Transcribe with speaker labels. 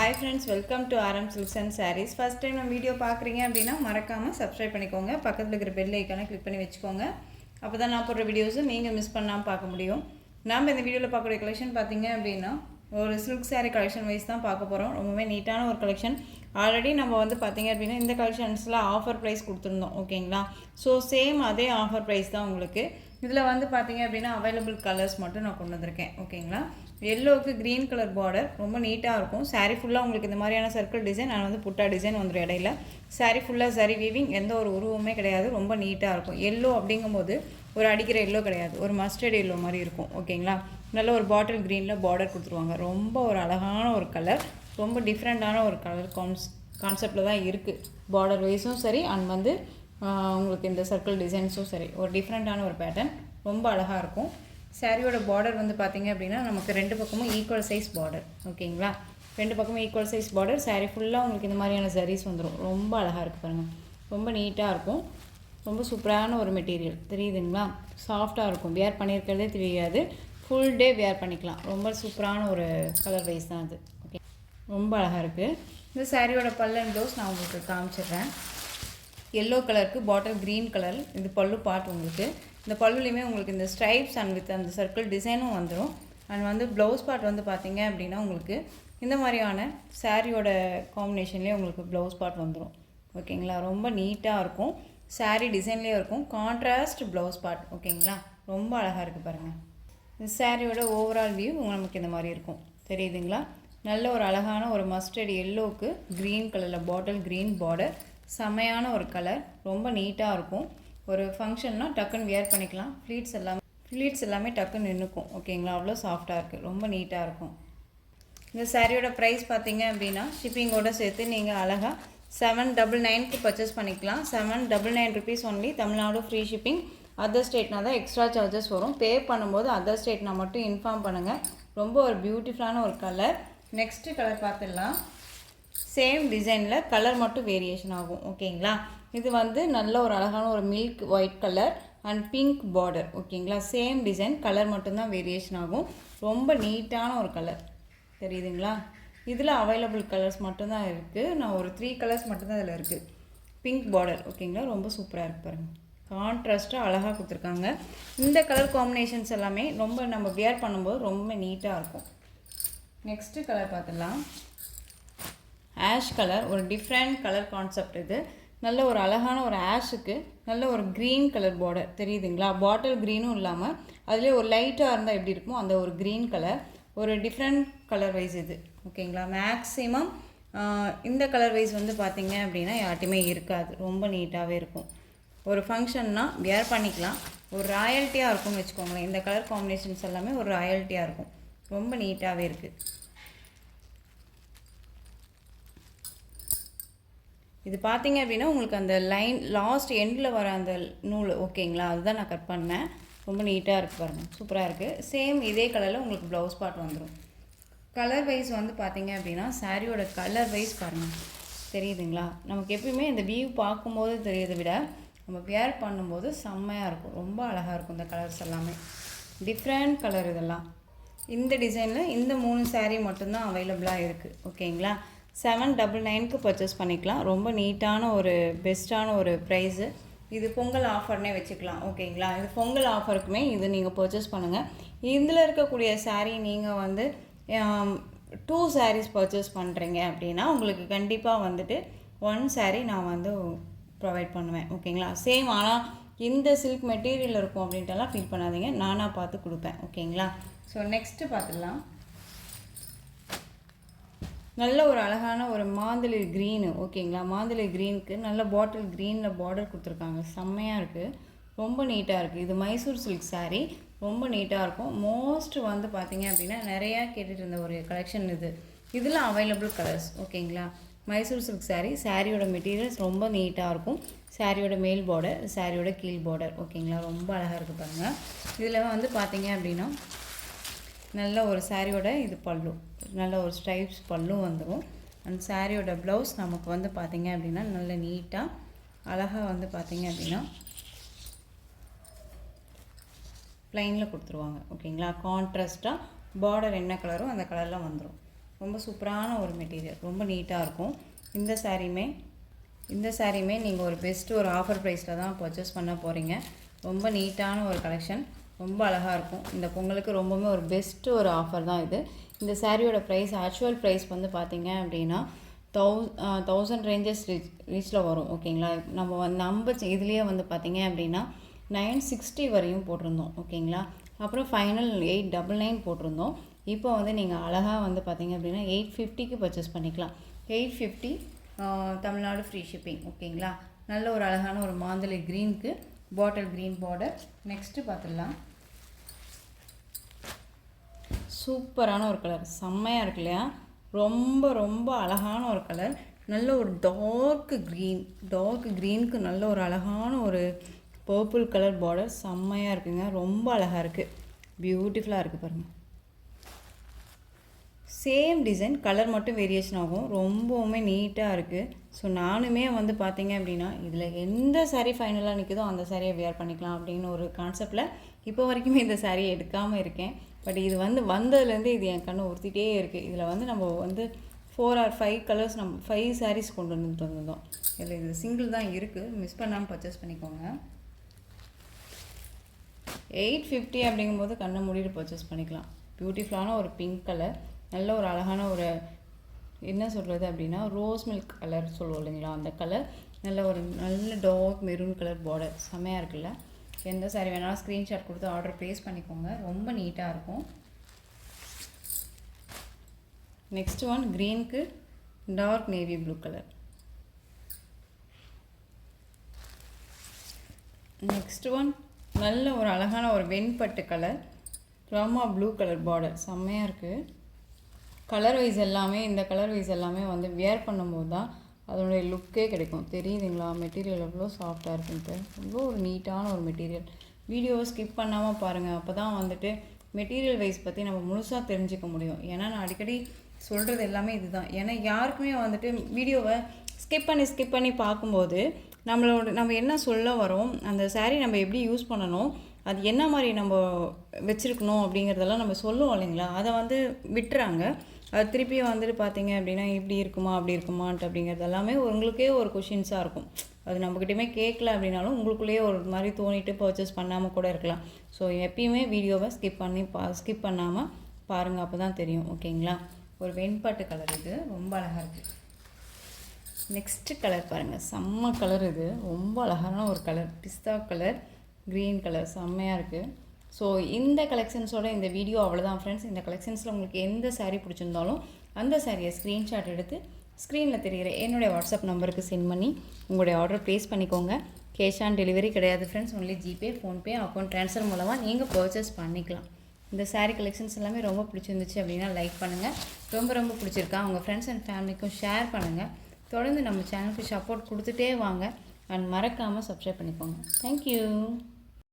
Speaker 1: Hi friends, welcome to RM Silks and Sarees. First time நம்ம video பார்க்குறீங்க அப்படின்னா மறக்காமல் சப்ஸ்கிரைப் பண்ணிக்கோங்க. பக்கத்தில் இருக்கிற பெல் ஐக்கானை கிளிக் பண்ணி வச்சுக்கோங்க. அப்போ தான் நான் போடுற வீடியோஸை நீங்கள் மிஸ் பண்ணாமல் பார்க்க முடியும். நாம் இந்த வீடியோவில் பார்க்கக்கூடிய கலெக்ஷன் பார்த்தீங்க அப்படின்னா ஒரு சில்க் சாரீ கலெக்ஷன் வைஸ் தான் பார்க்க போகிறோம். ரொம்பவே நீட்டான ஒரு கலெக்ஷன். ஆல்ரெடி நம்ம வந்து பார்த்தீங்க அப்படின்னா இந்த கலெக்ஷன்ஸில் ஆஃபர் ப்ரைஸ் கொடுத்துருந்தோம், ஓகேங்களா? ஸோ சேம் அதே ஆஃபர் ப்ரைஸ் தான் உங்களுக்கு. இதில் வந்து பார்த்தீங்க அப்படின்னா அவைலபிள் கலர்ஸ் மட்டும் நான் கொண்டு வந்திருக்கேன், ஓகேங்களா? எல்லோவுக்கு க்ரீன் கலர் பார்டர் ரொம்ப நீட்டாக இருக்கும். சாரீ ஃபுல்லாக உங்களுக்கு இந்த மாதிரியான சர்க்கிள் டிசைன் நான் வந்து புட்டா டிசைன் வந்துடும் இடையில. சாரீ ஃபுல்லாக சரி வீவிங், எந்த ஒரு உருவமே கிடையாது, ரொம்ப நீட்டாக இருக்கும். எல்லோ அப்படிங்கும்போது ஒரு அடிக்கிற எல்லோ கிடையாது, ஒரு மஸ்டர்ட் எல்லோ மாதிரி இருக்கும், ஓகேங்களா? நல்ல ஒரு பாட்டில் க்ரீனில் பார்டர் கொடுத்துருவாங்க. ரொம்ப ஒரு அழகான ஒரு கலர், ரொம்ப டிஃப்ரெண்ட்டான ஒரு கலர் கான்செப்டில் தான் இருக்குது. பார்டர் வைஸும் சரி அண்ட் வந்து உங்களுக்கு இந்த சர்க்கிள் டிசைன்ஸும் சரி ஒரு டிஃப்ரெண்ட்டான ஒரு பேட்டர்ன், ரொம்ப அழகாக இருக்கும். சாரியோட பார்டர் வந்து பார்த்திங்க அப்படின்னா நமக்கு ரெண்டு பக்கமும் ஈக்குவல் சைஸ் பார்டர், ஓகேங்களா? ரெண்டு பக்கமும் ஈக்குவல் சைஸ் பார்டர். சாரீ ஃபுல்லாக உங்களுக்கு இந்த மாதிரியான சாரீஸ் வந்துடும். ரொம்ப அழகாக இருக்குது பாருங்கள், ரொம்ப நீட்டாக இருக்கும். ரொம்ப சூப்பரான ஒரு மெட்டீரியல், தெரியுதுங்களா? சாஃப்டாக இருக்கும், வியர் பண்ணியிருக்கிறதே தெரியாது. ஃபுல் டே வியர் பண்ணிக்கலாம். ரொம்ப சூப்பரான ஒரு கலர் வைஸ் தான் அது, ஓகே. ரொம்ப அழகாக இருக்குது. இந்த சாரியோட பல்லன் ப்ளவுஸ் நான் உங்களுக்கு காமிச்சிடுறேன். எல்லோ கலருக்கு பாட்டில் க்ரீன் கலர் இது பல்லு பார்ட் உங்களுக்கு. இந்த பல்லுலேயுமே உங்களுக்கு இந்த ஸ்ட்ரைப்ஸ் அண்ட் வித் அந்த சர்க்கிள் டிசைனும் வந்துடும். அண்ட் வந்து ப்ளவுஸ் பார்ட் வந்து பார்த்தீங்க அப்படின்னா உங்களுக்கு இந்த மாதிரியான சாரியோட காம்பினேஷன்லேயே உங்களுக்கு ப்ளவுஸ் பார்ட் வந்துடும், ஓகேங்களா? ரொம்ப நீட்டாக இருக்கும். சாரீ டிசைன்லேயே இருக்கும், கான்ட்ராஸ்ட் ப்ளவுஸ் பார்ட், ஓகேங்களா? ரொம்ப அழகாக இருக்குது பாருங்கள். இந்த சாரியோட ஓவரால் வியூ நமக்கு இந்த மாதிரி இருக்கும், தெரியுதுங்களா? நல்ல ஒரு அழகான ஒரு மஸ்டர்ட் எல்லோவுக்கு க்ரீன் கலரில் பாட்டில் க்ரீன் பார்டர், செமையான ஒரு கலர், ரொம்ப நீட்டாக இருக்கும். ஒரு ஃபங்க்ஷன்னா டக்குன்னு வியர் பண்ணிக்கலாம். ஃப்ளீட்ஸ் எல்லாமே டக்குன்னு நின்றுக்கும், ஓகேங்களா? அவ்வளோ சாஃப்டாக இருக்குது, ரொம்ப நீட்டாக இருக்கும். இந்த சாரியோட ப்ரைஸ் பார்த்தீங்க அப்படின்னா ஷிப்பிங்கோடு சேர்த்து நீங்கள் அழகாக 799க்கு பர்ச்சேஸ் பண்ணிக்கலாம். 799 rupees only. Tamil Nadu free shipping. Other ஸ்டேட்னா தான் எக்ஸ்ட்ரா சார்ஜஸ் வரும். பே பண்ணும்போது அதர் ஸ்டேட்னா மட்டும் இன்ஃபார்ம் பண்ணுங்கள். ரொம்ப ஒரு பியூட்டிஃபுல்லான ஒரு கலர். நெக்ஸ்ட்டு கலர் பார்த்துடலாம். சேம் டிசைனில் கலர் மட்டும் வேரியேஷன் ஆகும், ஓகேங்களா? இது வந்து நல்ல ஒரு அழகான ஒரு milk white colour and pink border, ஓகேங்களா? சேம் டிசைன், கலர் மட்டும்தான் வேரியேஷன் ஆகும். ரொம்ப நீட்டான ஒரு கலர், தெரியுதுங்களா? இதில் அவைலபிள் கலர்ஸ் மட்டும்தான் இருக்குது. நான் ஒரு 3 கலர்ஸ் மட்டும்தான் இதில் இருக்குது. பிங்க் பார்டர், ஓகேங்களா? ரொம்ப சூப்பராக இருக்குது பாருங்கள். கான்ட்ராஸ்ட்டாக அழகாக கொடுத்துருக்காங்க. இந்த கலர் காம்பினேஷன்ஸ் எல்லாமே ரொம்ப நம்ம வியர் பண்ணும்போது ரொம்ப நீட்டாக இருக்கும். நெக்ஸ்ட்டு கலர் பார்த்துடலாம். ஆஷ் கலர், ஒரு டிஃப்ரெண்ட் கலர் கான்செப்ட் இது. நல்ல ஒரு அழகான ஒரு ஆஷுக்கு நல்ல ஒரு க்ரீன் கலர் பார்டர், தெரியுதுங்களா? பாட்டில் க்ரீனும் இல்லாமல் அதிலே ஒரு லைட்டாக இருந்தால் எப்படி இருக்குமோ அந்த ஒரு க்ரீன் கலர், ஒரு டிஃப்ரெண்ட் கலர் வைஸ் இது, ஓகேங்களா? மேக்ஸிமம் இந்த கலர் வைஸ் வந்து பார்த்திங்க அப்படின்னா யார்ட்டையுமே இருக்காது. ரொம்ப நீட்டாகவே இருக்கும். ஒரு ஃபங்க்ஷன்னா வியர் பண்ணிக்கலாம். ஒரு ராயல்ட்டியாக இருக்கும்னு வச்சுக்கோங்களேன். இந்த கலர் காம்பினேஷன்ஸ் எல்லாமே ஒரு ராயல்ட்டியாக இருக்கும். ரொம்ப நீட்டாகவே இருக்குது. இது பார்த்தீங்க அப்படின்னா உங்களுக்கு அந்த லைன் லாஸ்ட் எண்டில் வர அந்த நூல், ஓகேங்களா? அதுதான் நான் கட் பண்ணேன். ரொம்ப நீட்டாக இருக்குது பாருங்கள், சூப்பராக இருக்குது. சேம் இதே கலரில் உங்களுக்கு ப்ளவுஸ் பார்ட் வந்துடும். கலர் வைஸ் வந்து பார்த்தீங்க அப்படின்னா சாரியோட கலர் வைஸ் பாருங்கள், தெரியுதுங்களா? நமக்கு எப்பயுமே இந்த வியூ பார்க்கும்போது தெரியறதை விட நம்ம வியர் பண்ணும்போது செம்மையாக இருக்கும். ரொம்ப அழகாக இருக்கும். இந்த கலர்ஸ் எல்லாமே டிஃப்ரெண்ட் கலர். இதெல்லாம் இந்த டிசைனில் இந்த 3 சாரீ மட்டும்தான் அவைலபிளாக இருக்குது, ஓகேங்களா? 799க்கு பர்ச்சேஸ் பண்ணிக்கலாம். ரொம்ப நீட்டான ஒரு பெஸ்ட்டான ஒரு ப்ரைஸு. இது பொங்கல் ஆஃபர்னே வச்சுக்கலாம், ஓகேங்களா? இது பொங்கல் ஆஃபருக்குமே இது நீங்கள் பர்ச்சேஸ் பண்ணுங்கள். இதில் இருக்கக்கூடிய சாரீ நீங்கள் வந்து 2 சாரீஸ் பர்ச்சேஸ் பண்ணுறீங்க அப்படின்னா உங்களுக்கு கண்டிப்பாக வந்துட்டு 1 சாரீ நான் வந்து ப்ரொவைட் பண்ணுவேன், ஓகேங்களா? சேம், ஆனால் இந்த சில்க் மெட்டீரியல் இருக்கும் அப்படின்ட்டுலாம் ஃபீல் பண்ணாதீங்க, நானாக பார்த்து கொடுப்பேன், ஓகேங்களா? ஸோ நெக்ஸ்ட்டு பார்த்துடலாம். நல்ல ஒரு அழகான ஒரு மாந்தளி க்ரீனு, ஓகேங்களா? மாந்தளி க்ரீனுக்கு நல்ல பாட்டில் க்ரீனில் பார்டர் கொடுத்துருக்காங்க. செம்மையாக இருக்குது, ரொம்ப நீட்டாக இருக்குது. இது மைசூர் சில்க் சாரீ, ரொம்ப நீட்டாக இருக்கும். மோஸ்ட் வந்து பார்த்திங்க அப்படின்னா நிறையா கேட்டுட்டு இருந்த ஒரு கலெக்ஷன் இது. இதில் அவைலபிள் கலர்ஸ், ஓகேங்களா? மைசூர் சில்க் சாரீ. சாரியோட மெட்டீரியல்ஸ் ரொம்ப நீட்டாக இருக்கும். சாரியோட மேல் பார்டர், சாரியோட கீழ் பார்டர், ஓகேங்களா? ரொம்ப அழகாக இருக்குது பாருங்கள். இதில் வந்து பார்த்திங்க அப்படின்னா நல்ல ஒரு சாரியோட இது பல்லு, நல்ல ஒரு ஸ்ட்ரைப்ஸ் பல்லு வந்துடும். அந்த சாரியோட ப்ளவுஸ் நமக்கு வந்து பார்த்திங்க அப்படின்னா நல்ல நீட்டாக அழகாக வந்து பார்த்திங்க அப்படின்னா ப்ளைனில் கொடுத்துருவாங்க, ஓகேங்களா? கான்ட்ராஸ்ட்டாக பார்டர் என்ன கலரோ அந்த கலரில் வந்துடும். ரொம்ப சூப்பரான ஒரு மெட்டீரியல், ரொம்ப நீட்டாக இருக்கும். இந்த சாரியுமே நீங்கள் ஒரு பெஸ்ட்டு ஒரு ஆஃபர் ப்ரைஸில் தான் பர்ச்சேஸ் பண்ண போகிறீங்க. ரொம்ப நீட்டான ஒரு கலெக்ஷன், ரொம்ப அழகாக இருக்கும். இந்த பொங்கலுக்கு ரொம்பவுமே ஒரு பெஸ்ட்டு ஒரு ஆஃபர் தான் இது. இந்த சாரியோட ப்ரைஸ், ஆக்சுவல் ப்ரைஸ் வந்து பார்த்திங்க அப்படின்னா 1000 ரேஞ்சஸ் ரீச்சில் வரும். ஓகேங்களா, நம்ம இதுலேயே வந்து பார்த்திங்க அப்படின்னா 960 வரையும் போட்டிருந்தோம். ஓகேங்களா, அப்புறம் ஃபைனல் 899 போட்டிருந்தோம். இப்போ வந்து நீங்கள் அழகாக வந்து பார்த்திங்க அப்படின்னா 850க்கு பர்ச்சேஸ் பண்ணிக்கலாம். 850 தமிழ்நாடு ஃப்ரீ ஷிப்பிங். ஓகேங்களா, நல்ல ஒரு அழகான ஒரு மாந்தளி க்ரீனுக்கு பாட்டில் க்ரீன் பார்டர். நெக்ஸ்ட்டு பார்த்துடலாம். சூப்பரான ஒரு கலர், செம்மையாக இருக்கு இல்லையா? ரொம்ப ரொம்ப அழகான ஒரு கலர், நல்ல ஒரு டார்க் க்ரீனுக்கு நல்ல ஒரு அழகான ஒரு பர்பிள் கலர் பார்டர், செம்மையாக இருக்குங்க. ரொம்ப அழகாக இருக்குது, பியூட்டிஃபுல்லாக இருக்குது பாருங்கள். சேம் டிசைன், கலர் மட்டும் வேரியேஷன் ஆகும். ரொம்பவுமே நீட்டாக இருக்குது. ஸோ நானுமே வந்து பார்த்திங்க அப்படின்னா இதில் எந்த சாரீ ஃபைனலாக நிற்குதோ அந்த சாரியை வியர் பண்ணிக்கலாம் அப்படின்னு ஒரு கான்செப்டில் இப்போ வரைக்குமே இந்த சாரியை எடுக்காமல் இருக்கேன். பட் இது வந்து வந்ததுலேருந்து இது என் கண்ணு உறுத்திட்டே இருக்குது. இதில் வந்து நம்ம வந்து 4 or 5 கலர்ஸ், நம்ம 5 சாரீஸ் கொண்டு வந்துட்டு வந்திருந்தோம். இதில் இது சிங்கிள் தான் இருக்குது, மிஸ் பண்ணாமல் பர்ச்சேஸ் பண்ணிக்கோங்க. 850 அப்படிங்கும்போது கண்ணை மூடிட்டு பர்ச்சேஸ் பண்ணிக்கலாம். பியூட்டிஃபுல்லான ஒரு பிங்க் கலர், நல்ல ஒரு அழகான ஒரு என்ன சொல்கிறது அப்படின்னா ரோஸ் மில்க் கலர் சொல்லுவோம் இல்லைங்களா, அந்த கலர். நல்ல டார்க் மெரூன் கலர் பார்டர், செம்மையாக இருக்குல்ல? எந்த சாரி வேணாலும் ஸ்க்ரீன்ஷாட் கொடுத்து ஆர்டர் ப்ளேஸ் பண்ணிக்கோங்க, ரொம்ப நீட்டாக இருக்கும். நெக்ஸ்ட் ஒன் க்ரீனுக்கு dark navy blue colour. Next one நல்ல ஒரு அழகான ஒரு வெண்பட்டு colour, Rama blue colour border, செம்மையாக இருக்குது. இந்த கலர் வைஸ் எல்லாமே வந்து வியர் பண்ணும்போது தான் அதனுடைய லுக்கே கிடைக்கும். தெரியுதுங்களா மெட்டீரியல் எவ்வளோ சாஃப்டாக இருக்குன்ட்டு? ரொம்ப ஒரு நீட்டான ஒரு மெட்டீரியல். வீடியோவை ஸ்கிப் பண்ணாமல் பாருங்கள், அப்போ தான் வந்துட்டு மெட்டீரியல் வைஸ் பற்றி நம்ம முழுசாக தெரிஞ்சுக்க முடியும். ஏன்னா நான் அடிக்கடி சொல்கிறது எல்லாமே இதுதான். ஏன்னா யாருக்குமே வந்துட்டு வீடியோவை ஸ்கிப் பண்ணி பார்க்கும்போது நம்ம என்ன சொல்ல வரோம், அந்த சாரீ நம்ம எப்படி யூஸ் பண்ணணும், அது என்ன மாதிரி நம்ம வச்சுருக்கணும் அப்படிங்கிறதெல்லாம் நம்ம சொல்லுவோம் இல்லைங்களா, அதை வந்து விட்டுறாங்க. அது திருப்பி வந்துட்டு பார்த்தீங்க அப்படின்னா இப்படி இருக்குமா அப்படி இருக்குமான்ட்டு அப்படிங்கிறது எல்லாமே உங்களுக்கே ஒரு கொஷின்ஸாக இருக்கும். அது நம்மக்கிட்டையுமே கேட்கல அப்படின்னாலும் உங்களுக்குள்ளேயே ஒரு மாதிரி தோணிட்டு பர்ச்சேஸ் பண்ணாமல் கூட இருக்கலாம். ஸோ எப்பயுமே வீடியோவை ஸ்கிப் பண்ணாமல் பாருங்கள், அப்போ தான் தெரியும். ஓகேங்களா, ஒரு வெண்பட்டு கலர், இது ரொம்ப அழகாக இருக்குது. நெக்ஸ்ட்டு கலர் பாருங்கள், செம்ம கலர், இது ரொம்ப அழகான ஒரு கலர், பிஸ்தா கலர் க்ரீன் கலர், செம்மையாக இருக்குது. ஸோ இந்த கலெக்ஷன்ஸோட இந்த வீடியோ அவ்வளோதான் ஃப்ரெண்ட்ஸ். இந்த கலெக்ஷன்ஸில் உங்களுக்கு எந்த சாரீ பிடிச்சிருந்தாலும் அந்த சாரியை ஸ்க்ரீன்ஷாட் எடுத்து ஸ்க்ரீனில் தெரிகிற என்னுடைய வாட்ஸ்அப் நம்பருக்கு சென்ட் பண்ணி உங்களுடைய ஆர்டர் ப்ளேஸ் பண்ணிக்கோங்க. கேஷ் ஆன் டெலிவரி கிடையாது friends, only GPay, PhonePe, account transfer மூலமாக நீங்கள் பர்ச்சேஸ் பண்ணிக்கலாம். இந்த சாரீ கலெக்ஷன்ஸ் எல்லாமே ரொம்ப பிடிச்சிருந்துச்சு அப்படின்னா லைக் பண்ணுங்கள். ரொம்ப பிடிச்சிருக்கா உங்கள் ஃப்ரெண்ட்ஸ் அண்ட் ஃபேமிலிக்கும் ஷேர் பண்ணுங்கள். தொடர்ந்து நம்ம சேனலுக்கு சப்போர்ட் கொடுத்துட்டே வாங்க. அண்ட் மறக்காமல் சப்ஸ்கிரைப் பண்ணிக்கோங்க. தேங்க்யூ.